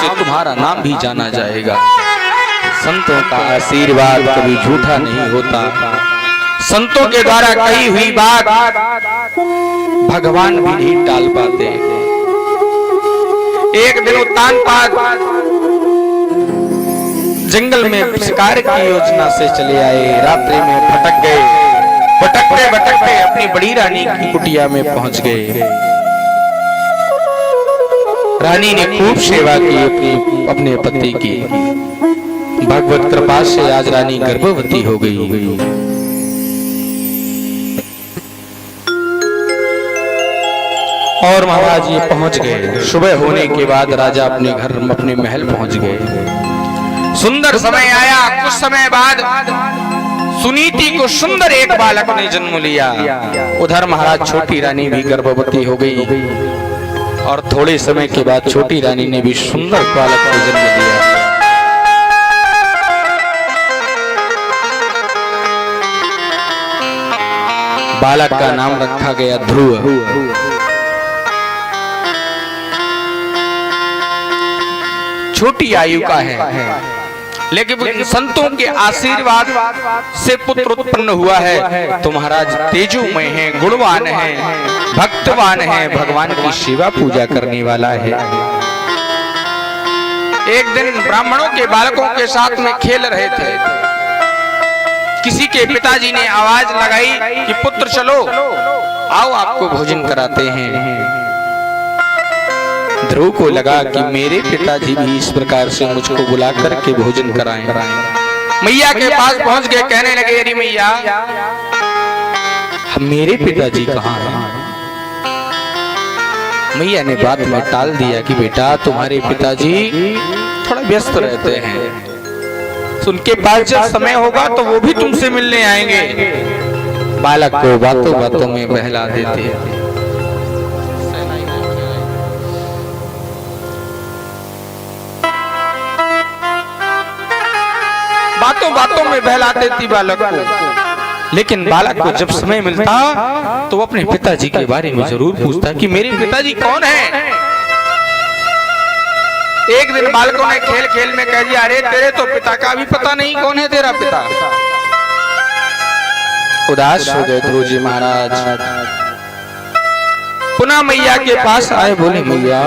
से तुम्हारा नाम भी जाना जाएगा। संतों का आशीर्वाद कभी झूठा नहीं होता। संतों के द्वारा कही हुई बात भगवान भी नहीं टाल पाते। एक दिन उत्तानपाद जंगल में शिकार की योजना से चले आए। रात्रि में भटक गए। भटकते भटकते अपनी बड़ी रानी की कुटिया में पहुंच गए। रानी ने खूब सेवा की अपने पति की। भगवत कृपा से आज रानी गर्भवती हो गई। और महाराज ये पहुंच गए। सुबह होने के बाद राजा अपने घर अपने महल पहुंच गए। सुंदर समय आया। कुछ समय बाद सुनीति को सुंदर एक बालक ने जन्म लिया। उधर महाराज छोटी रानी भी गर्भवती हो गई और थोड़े समय के बाद छोटी रानी ने भी सुंदर बालक को जन्म दिया। बालक का नाम रखा गया ध्रुव। छोटी आयु का है, लेकिन संतों के आशीर्वाद से पुत्र उत्पन्न हुआ है। तो महाराज तेजोमय है, गुणवान है, भक्तवान है, भगवान की सेवा पूजा करने वाला है। एक दिन ब्राह्मणों के बालकों के साथ में खेल रहे थे। किसी के पिताजी ने आवाज लगाई कि पुत्र चलो, आओ आपको भोजन कराते हैं। ध्रुव को लगा कि मेरे पिताजी भी इस प्रकार से मुझको बुला करके भोजन कराएं। मैया के पास पहुंच गए। कहने लगे, अरे मैया, मेरे पिताजी कहाँ हैं? मैया ने बात में टाल दिया कि बेटा तुम्हारे पिताजी थोड़ा व्यस्त रहते हैं। उनके पास जब समय होगा तो वो भी तुमसे मिलने आएंगे। बालक को बातों बातों में बहला देते हैं। बातों बातों में बहला देती बालक को। लेकिन बालक को जब समय मिलता तो वो अपने पिताजी के बारे में जरूर पूछता कि मेरे पिताजी कौन हैं? एक दिन बालकों ने खेल खेल में कह दिया, अरे तेरे तो पिता का भी पता नहीं कौन है तेरा पिता। उदास हो गए ध्रुव जी महाराज। पुनः मैया के पास आए। बोले, मैया,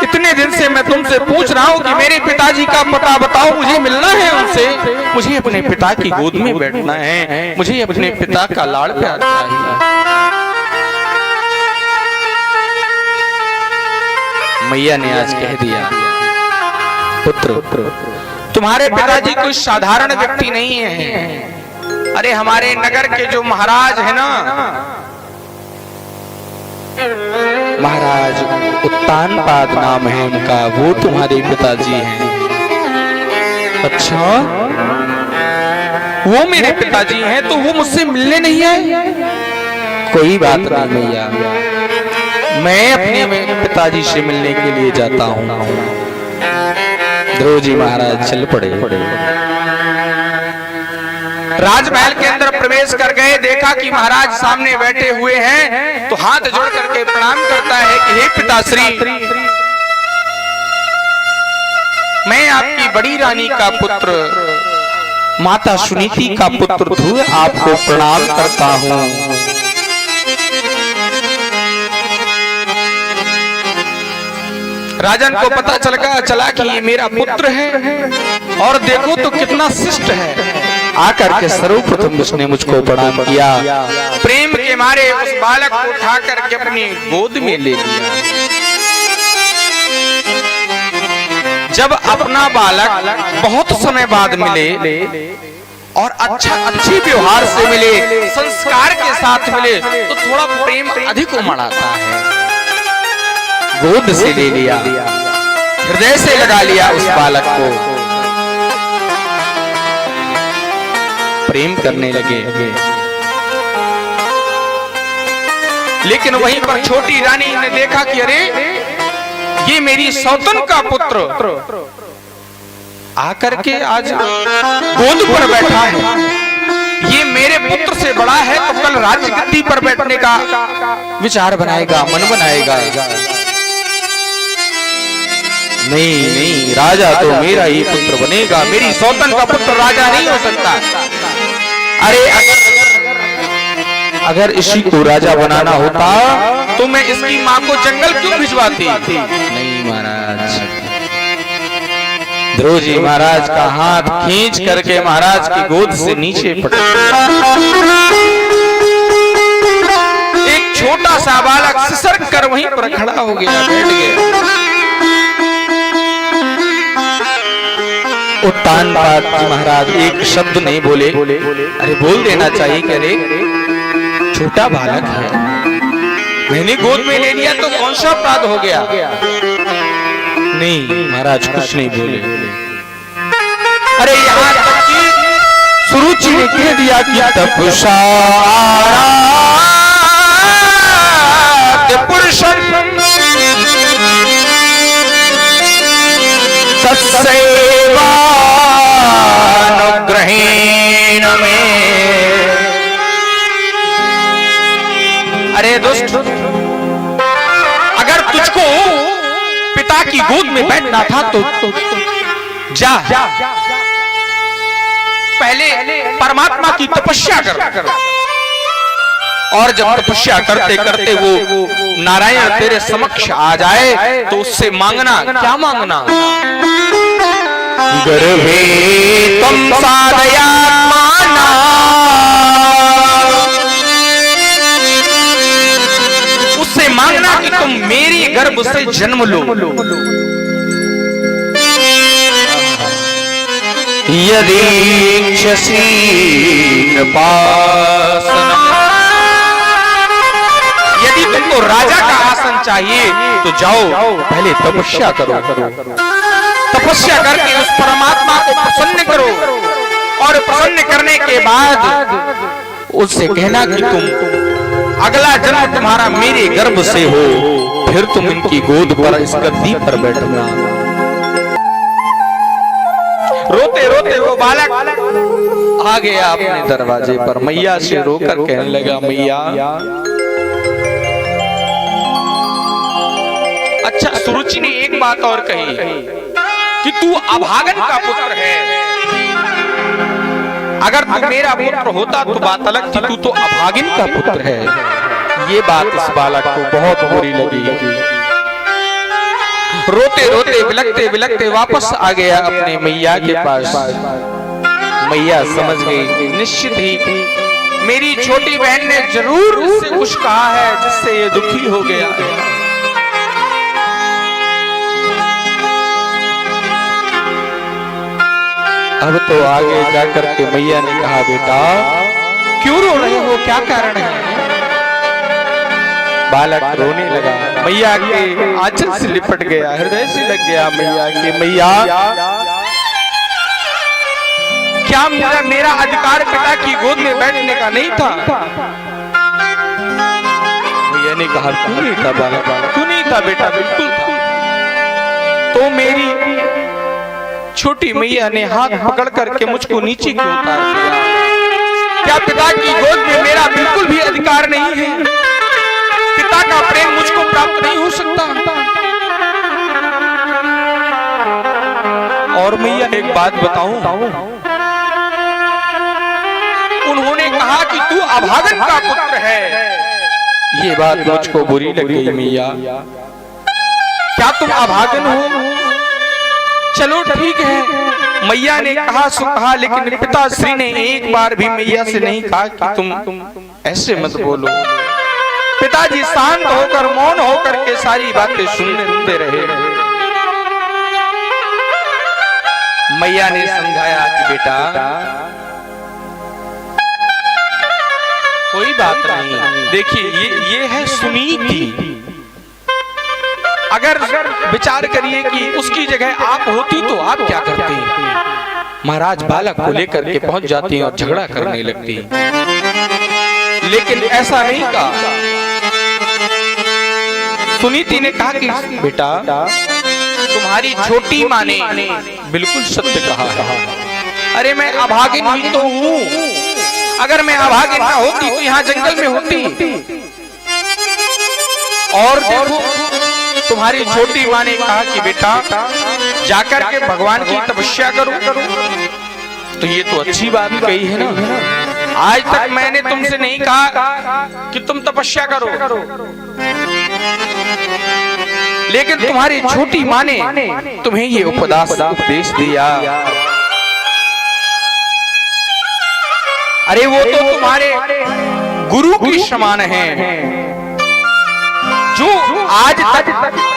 इतने दिन से मैं तुमसे पूछ रहा हूँ कि मेरे पिताजी का पता बताओ, मुझे मिलना है उनसे। मुझे अपने पिता की गोद में बैठना है। मुझे अपने पिता का लाड़ प्यार चाहिए। मैया ने आज कह दिया, पुत्र, तुम्हारे पिताजी कोई साधारण व्यक्ति नहीं है। अरे हमारे नगर के जो महाराज है ना, महाराज उत्तानपाद नाम है उनका, वो तुम्हारे पिताजी हैं। अच्छा, वो मेरे पिताजी हैं तो वो मुझसे मिलने नहीं आए? कोई बात नहीं मैया, मैं अपने पिताजी से मिलने के लिए जाता हूँ। ध्रुव जी महाराज चल पड़े। राजमहल के अंदर प्रवेश कर गए। देखा कि महाराज सामने बैठे हुए हैं तो हाथ जोड़ करके प्रणाम करता है कि हे पिताश्री, मैं आपकी बड़ी रानी का पुत्र माता सुनीति का पुत्र ध्रुव आपको प्रणाम करता हूँ। राजन को पता चला कि ये मेरा पुत्र है और देखो तो कितना शिष्ट है। आकर के सर्वप्रथम उसने मुझको प्रणाम किया। प्रेम के मारे उस बालक को उठा करके अपनी गोद में ले लिया। जब अपना बालक बहुत समय बाद मिले और अच्छे व्यवहार से मिले, संस्कार के साथ मिले, तो थोड़ा प्रेम अधिक उमड़ आता है। गोद से ले लिया, हृदय से लगा लिया उस बालक को, प्रेम करने लगे। लेकिन वहीं पर छोटी रानी ने देखा कि अरे ये मेरी सौतन का पुत्र आकर के आज गोद पर बैठा है, ये मेरे पुत्र से बड़ा है तो कल राजगद्दी पर बैठने का विचार बनाएगा, मन बनाएगा। नहीं नहीं, राजा तो मेरा ही पुत्र बनेगा, मेरी सौतन का पुत्र राजा नहीं हो सकता। अरे अगर इसी को राजा बनाना होता तो मैं इसकी माँ को जंगल क्यों भिजवाती? नहीं महाराज। ध्रुव जी महाराज का हाथ खींच करके महाराज की गोद से नीचे पटक, एक छोटा सा बालक सिसक कर वहीं पर खड़ा हो गया, बैठ गया। उत्तान महाराज एक शब्द नहीं बोले। अरे बोल देना चाहिए कि अरे छोटा बालक है, मैंने गोद में ले लिया तो कौन सा अपराध हो गया? नहीं महाराज कुछ नहीं बोले। अरे यहाँ तक कि सुरुचि ने कह दिया कि पुरुषम तत्सेवानुग्रहेण में। अरे दोस्त, अगर तुझको पिता की गोद में बैठना था तो जा पहले परमात्मा की तपस्या कर, और जब तपस्या करते करते वो नारायण तेरे समक्ष आ जाए तो उससे मांगना, क्या मांगना? गर्भे त्वं साधयात्माना, उससे मांगना कि तुम मेरी गर्भ से जन्म लो। यदि इच्छसि कृपासनम्, यदि तुमको राजा का आसन चाहिए तो जाओ पहले तपस्या करो, तपस्या करके उस परमात्मा को प्रसन्न करो, और प्रसन्न करने के बाद उससे कहना कि तुम अगला जन्म तुम्हारा मेरे गर्भ से हो, फिर तुम इनकी गोद पर इस गद्दी पर बैठना। रोते रोते वो बालक आ गया अपने दरवाजे पर, मैया से रोकर कहने लगा, मैया अच्छा सुरुचि ने एक बात और कही कि तू अभागन का पुत्र है, अगर तू मेरा पुत्र होता तो बात अलग थी, तू तो अभागिन का पुत्र है। ये बात इस बालक को बहुत बुरी लगी। रोते रोते बिलखते बिलखते वापस आ गया अपने मैया के पास। मैया समझ गई, निश्चित ही मेरी छोटी बहन ने जरूर इससे कुछ कहा है जिससे ये दुखी हो गया। अब तो आगे जाकर के मैया ने कहा, बेटा क्यों रो रहे हो, क्या कारण है? बालक रोने लगा, मैया के आंचल से लिपट गया, हृदय से लग गया मैया के। मैया क्या मेरा अधिकार पिता की गोद में बैठने का नहीं था? मैया ने कहा, क्यों नहीं था बालक, क्यों नहीं था बेटा? बिल्कुल था। तो मेरी छोटी मैया ने हाथ पकड़ करके मुझको नीचे क्यों उतार दिया? क्या पिता की गोद में मेरा बिल्कुल भी अधिकार नहीं है? पिता का प्रेम मुझको प्राप्त नहीं हो सकता? और मैया एक बात बताऊं, उन्होंने कहा कि तू अभागन का पुत्र है। ये बात मुझको बुरी लग गई मैया। क्या तुम अभागन हो? चलो ठीक है, मैया ने कहा सो कहा, लेकिन पिताश्री ने एक बार भी मैया से नहीं कहा कि तुम ऐसे मत बोलो। पिताजी शांत होकर मौन होकर के सारी बातें सुनते रहे। मैया ने समझाया कि बेटा कोई बात नहीं, देखिए ये है सुनीति। अगर विचार करिए कि उसकी जगह आप होती तो आप क्या करते? महाराज बालक को लेकर के पहुंच जाती और झगड़ा करने लगती, लेकिन ऐसा नहीं कहा। सुनीति ने कहा कि बेटा तुम्हारी छोटी माँ ने बिल्कुल सत्य कहा है। अरे मैं अभागिन ही तो हूँ, अगर मैं अभागिन ना होती तो यहाँ जंगल में होती। और देखो तुम्हारी छोटी माँ ने कहा कि बेटा जाकर के भगवान की तपस्या करो, तो ये तो अच्छी बात कही है ना। आज तक मैंने तुमसे नहीं कहा कि तुम तपस्या करो, लेकिन तुम्हारी छोटी माँ ने तुम्हें ये उपदेश दिया। अरे वो तो तुम्हारे गुरु की समान है, जो आज तक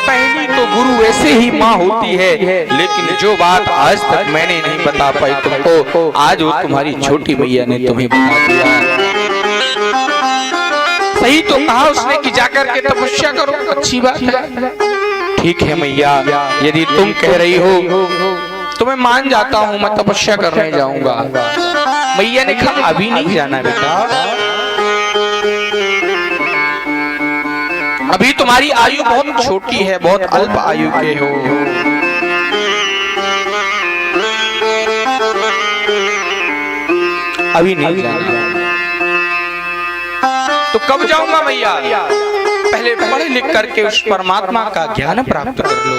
पहली तो गुरु ऐसे ही माँ होती है, लेकिन जो बात आज तक मैंने नहीं बता पाई तुमको, आज वो तुम्हारी छोटी मैया ने तुम्हें बता दिया। सही तो कहा उसने कि जाकर के तपस्या करो, अच्छी बात है। ठीक है मैया, यदि तुम कह रही हो तो मैं मान जाता हूँ, मैं तपस्या करने जाऊंगा। मैया ने कहा अभी नहीं जाना बेटा, अभी तुम्हारी आयु बहुत छोटी है, बहुत अल्प आयु के हो। अभी नहीं जाना। तो कब जाऊंगा मैया? पहले पढ़ लिख करके उस परमात्मा का ज्ञान प्राप्त कर लो,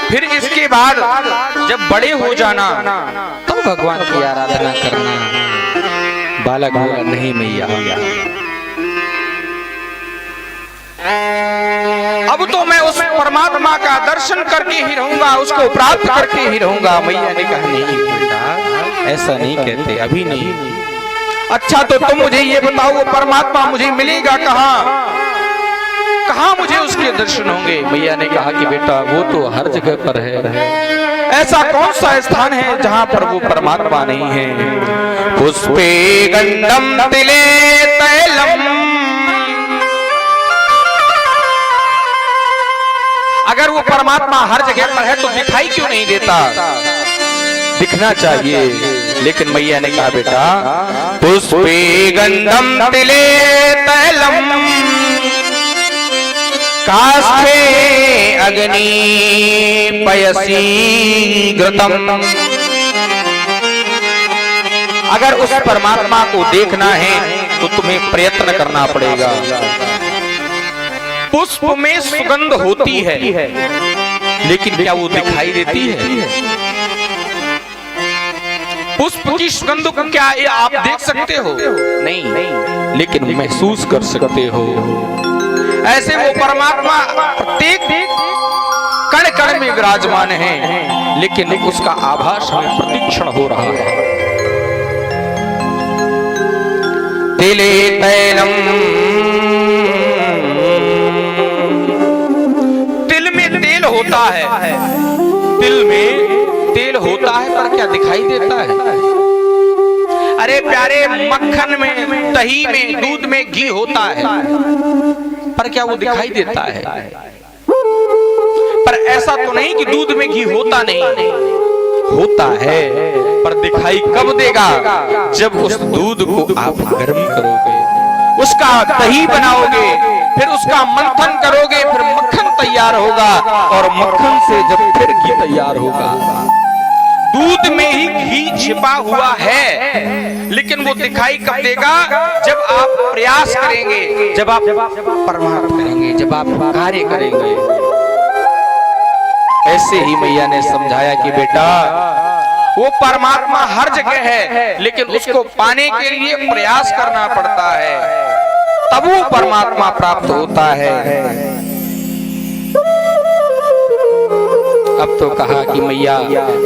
फिर इसके बाद जब बड़े हो जाना तब भगवान की आराधना करना। बालक बोला नहीं मैया, अब तो मैं उस परमात्मा का दर्शन करके ही रहूंगा, उसको प्राप्त करके ही रहूंगा। मैया ने कहा नहीं बेटा, ऐसा नहीं कहते, अभी नहीं। अच्छा तो तुम मुझे ये बताओ, वो परमात्मा मुझे मिलेगा कहाँ? कहाँ मुझे उसके दर्शन होंगे? मैया ने कहा कि बेटा वो तो हर जगह पर है, ऐसा कौन सा स्थान है जहाँ पर वो परमात्मा नहीं है? पुष्पे गंधम तिले तैलम, अगर वो परमात्मा हर जगह पर है तो दिखाई क्यों नहीं देता? दिखना चाहिए। लेकिन मैया ने कहा बेटा पुष्पे गंधम तिले तैलम काष्ठे अग्नि पयसी घृतम, अगर उस परमात्मा को देखना है तो तुम्हें प्रयत्न करना पड़ेगा। पुष्प में सुगंध होती है, लेकिन क्या वो दिखाई देती है? पुष्प की सुगंध को क्या आप देख सकते हो? नहीं, लेकिन महसूस कर सकते हो। ऐसे वो परमात्मा प्रत्येक कण कण में विराजमान है, लेकिन उसका आभास हमें प्रतिक्षण हो रहा है। तिले तैलम, तिल में तेल होता है, तिल में तेल होता है, पर क्या दिखाई देता है? अरे प्यारे, मक्खन में, दही में, दूध में घी होता है, पर क्या वो दिखाई देता है? पर ऐसा तो नहीं कि दूध में घी होता नहीं, होता है, पर दिखाई कब देगा? जब उस दूध को आप गर्म करोगे, उसका दही बनाओगे, फिर उसका मंथन करोगे, फिर मक्खन तैयार होगा, और मक्खन से जब फिर घी तैयार होगा। दूध में ही घी छिपा हुआ है, लेकिन वो दिखाई कब देगा? जब आप प्रयास करेंगे, जब आप परमार्थ करेंगे, जब आप कार्य करेंगे। ऐसे ही मैया ने समझाया कि बेटा वो परमात्मा हर जगह है, लेकिन उसको पाने के लिए प्रयास करना पड़ता है, तब वो परमात्मा प्राप्त होता है। अब तो कहा कि मैया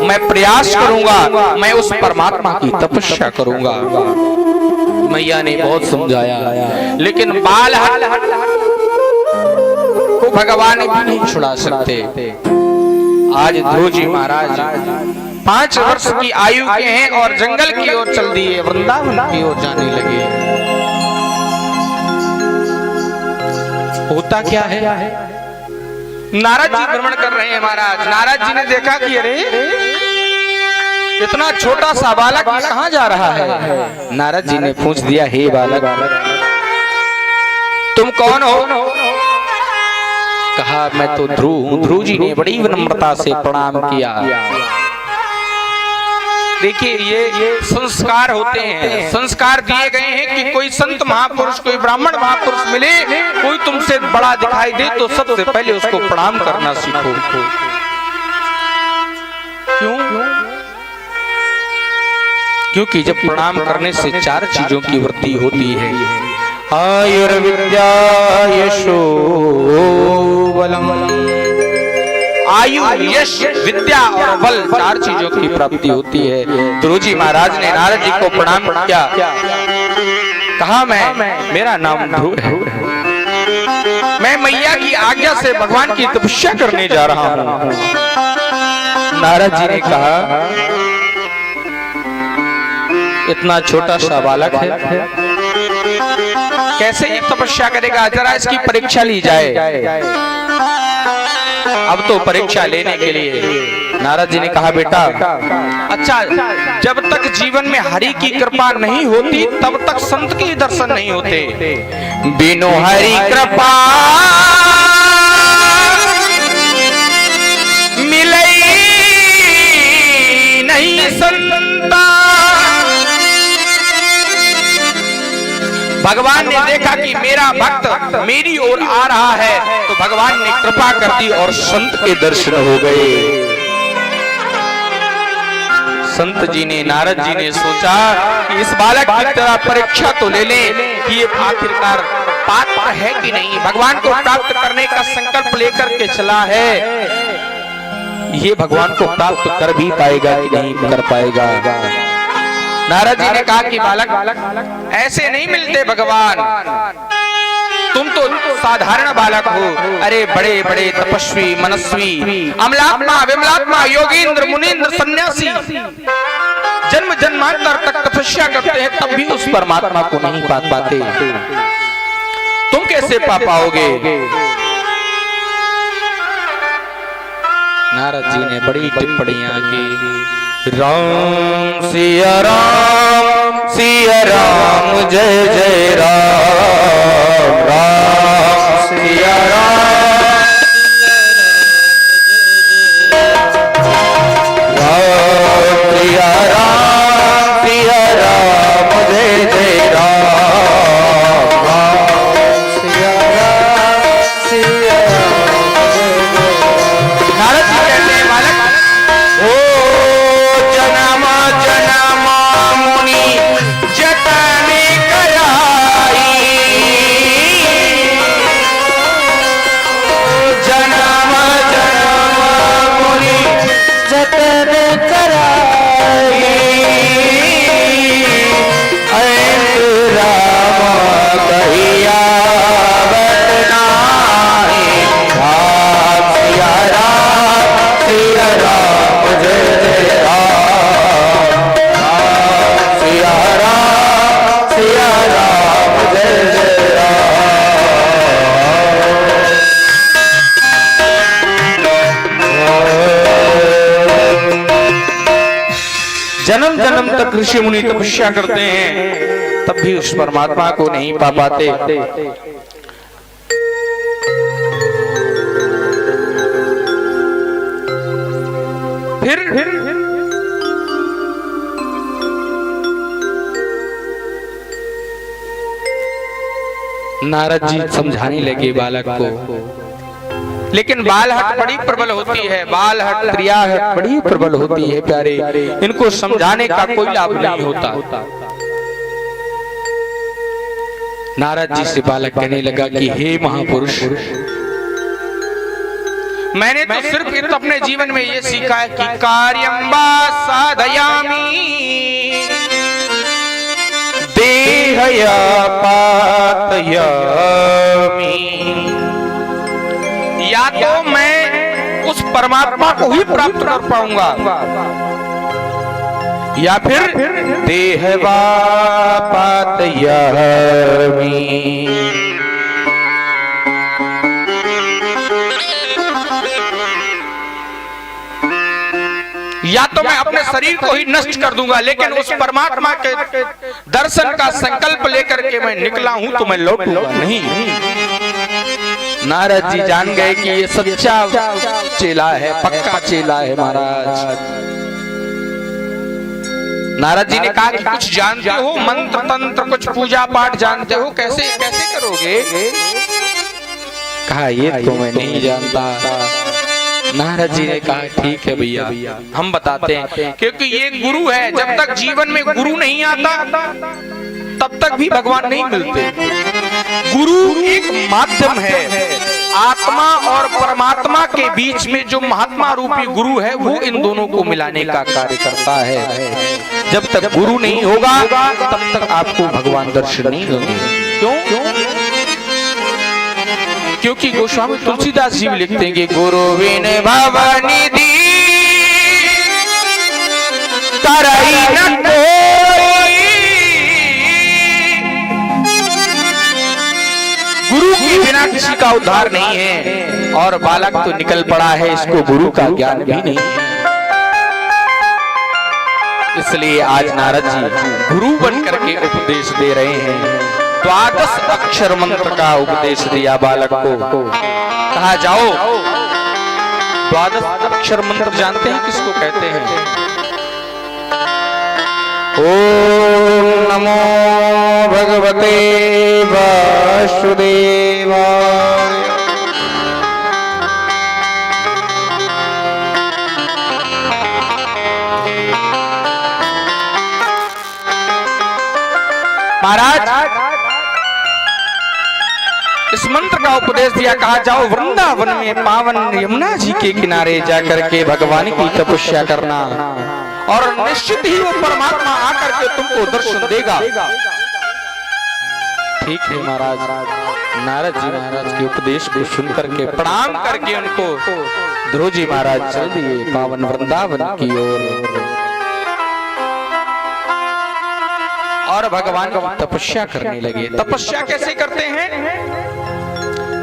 मैं प्रयास करूंगा, मैं उस परमात्मा की तपस्या करूंगा। मैया ने बहुत समझाया, लेकिन बालहट को भगवान भी नहीं छुड़ा सकते। आज ध्रुव जी महाराज 5 वर्ष की आयु के हैं और जंगल की ओर चल दिए, वृंदावन की ओर जाने लगे। होता क्या है? नारद जी भ्रमण कर रहे हैं महाराज। नारद जी ने देखा कि अरे इतना छोटा सा बालक कहाँ जा रहा है? नारद जी ने पूछ दिया, हे बालक तुम कौन हो? कहा मैं तो ध्रुव हूँ। ध्रुव जी ने बड़ी विनम्रता से प्रणाम किया। देखिए ये संस्कार होते हैं, संस्कार दिए गए हैं कि कोई संत महापुरुष, कोई ब्राह्मण महापुरुष मिले, कोई तुमसे बड़ा दिखाई दे तो सबसे पहले उसको प्रणाम करना सीखो। क्यों? क्योंकि जब प्रणाम करने से 4 चीजों की वृद्धि होती है। आयुर्विद्या यशो बलम, आयु यश विद्या और बल 4 चीजों की प्राप्ति होती है। ध्रुव जी महाराज ने नारद जी को प्रणाम किया, कहा मैं, मेरा नाम ध्रुव है, मैं मैया की आज्ञा से भगवान की तपस्या करने जा रहा हूँ। नारद जी ने कहा इतना छोटा सा बालक है, कैसे ये तपस्या करेगा, जरा इसकी परीक्षा ली जाए। अब तो परीक्षा लेने के लिए नारद जी ने कहा बेटा, अच्छा जब तक जीवन में हरि की कृपा नहीं होती तब तक संत के दर्शन नहीं होते। बिनु हरि कृपा मिले नहीं संता। भगवान ने देखा कि मेरा भक्त मेरी ओर आ रहा है तो भगवान ने कृपा कर दी और संत के दर्शन हो गए। संत जी ने, नारद जी ने सोचा कि इस बालक की तरह परीक्षा तो ले लें कि ये आखिरकार पात्र है कि नहीं, भगवान को प्राप्त करने का संकल्प लेकर के चला है, ये भगवान को प्राप्त कर भी पाएगा कि नहीं कर पाएगा। नारद जी ने कहा कि बालक ऐसे नहीं मिलते भगवान, तुम तो साधारण बालक हो, अरे बड़े बड़े तपस्वी मनस्वी अमलात्मा विमलात्मा योगींद्र मुनींद्र सन्यासी जन्म जन्मांतर तक तपस्या करते हैं तब भी उस परमात्मा को नहीं पा पाते, तुम कैसे पा पाओगे। नारद जी ने बड़ी टिप्पणियां की, राम सिया राम जय जय राम, राम सिया राम, राम सिया राम, सिया राम जय जय राम, राम सिया राम, सिया राम जय जय राम। नारद जी कहते हैं बालक, ओ जन्म जन्म मुनि जतन कराई, जन्म जन्म मुनि जतन कराई, अंत राम कहिया बतनाई, राम सिया राम, सिया राम जय जय राम, राम सिया राम, सिया राम जय जय राम। जन्म जन्म तक ऋषि मुनि तपस्या करते हैं तब भी उस परमात्मा को नहीं पा पाते। फिर नारद जी समझाने लगे बालक को, लेकिन बालहट बड़ी प्रबल होती है, बालहट क्रियाहट बड़ी प्रबल होती है प्यारे, इनको समझाने का कोई लाभ नहीं होता। नारद जी से बालक कहने लगा कि हे महापुरुष, मैंने तो सिर्फ अपने जीवन में ये सीखा है कि कार्यं वा साधयामि देहया पातयामि, या तो मैं उस परमात्मा को ही प्राप्त कर पाऊंगा या फिर देहवा पातयामि, या तो मैं अपने शरीर को ही नष्ट कर दूंगा लेकिन उस परमात्मा के दर्शन का संकल्प लेकर के मैं निकला हूं तो मैं लौटूंगा नहीं। नारद जी जान गए कि ये सच्चा चेला है, पक्का चेला है महाराज। नारद जी ने कहा कि कुछ जानते हो, मंत्र तंत्र कुछ पूजा पाठ जानते हो, कैसे कैसे करोगे? कहा ये तो मैं नहीं जानता। नारद जी ने कहा ठीक है भैया, हम बताते हैं, क्योंकि ये गुरु है। जब तक जीवन में गुरु नहीं आता तब तक भी भगवान नहीं मिलते। गुरु एक माध्यम है, आत्मा और परमात्मा के बीच में जो महात्मा रूपी गुरु है वो इन दोनों को मिलाने का कार्य करता है। जब तक गुरु नहीं होगा तब तक आपको भगवान दर्शन नहीं होंगे। क्यों? क्योंकि गोस्वामी तुलसीदास जी लिखते हैं कि गुरु बिन भवनिधि तरई न कोई। गुरु के बिना किसी का उद्धार नहीं है। और बालक तो निकल पड़ा है, इसको गुरु का ज्ञान भी नहीं है। इसलिए आज नारद जी गुरु बन करके उपदेश दे रहे हैं। 12 अक्षर मंत्र का उपदेश दिया बालक को। कहा जाओ 12 अक्षर मंत्र जानते हैं किसको कहते हैं? ओम नमो भगवते वासुदेवाय। महाराज इस मंत्र का उपदेश दिया। कहा जाओ वृंदावन में पावन यमुना जी के किनारे जाकर के भगवान की तपस्या करना, और निश्चित ही वो परमात्मा आकर के तुमको दर्शन देगा। ठीक है महाराज। नारद जी महाराज के उपदेश को सुनकर के प्रणाम करके उनको ध्रुव जी महाराज चल दिए पावन वृंदावन की ओर, और भगवान की तपस्या करने लगे। तपस्या कैसे करते हैं?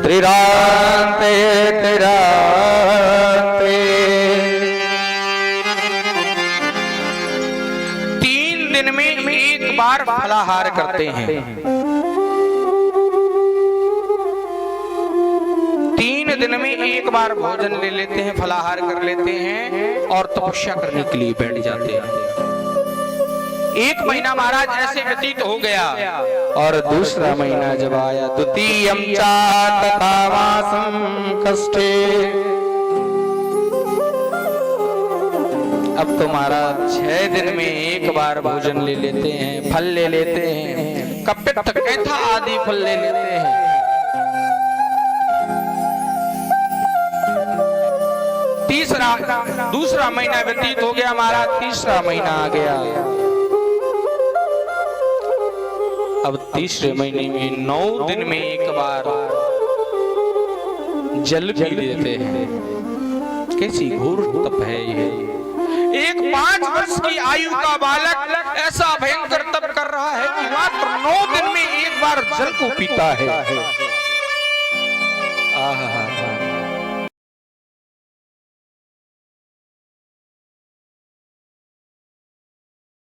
त्रिरांते त्रिरांते 3 दिन में एक बार फलाहार करते हैं। 3 दिन में एक बार भोजन ले लेते हैं, फलाहार कर लेते हैं और तपस्या करने के लिए बैठ जाते हैं। 1 महीना महाराज ऐसे व्यतीत हो गया, और दूसरा महीना जब आया द्वितीयं च तथा वासं कष्टे। अब तो महाराज 6 दिन में एक बार भोजन ले लेते हैं, फल ले लेते हैं, कपित्थ कैथा आदि फल ले लेते हैं। दूसरा महीना व्यतीत हो गया महाराज, तीसरा महीना आ गया। अब तीसरे महीने में 9 दिन में एक बार जल पी लेते हैं। कैसी घोर तप है ये। एक 5 वर्ष की आयु का बालक ऐसा भयंकर तप कर रहा है कि मात्र 9 दिन में एक बार जल को पीता है।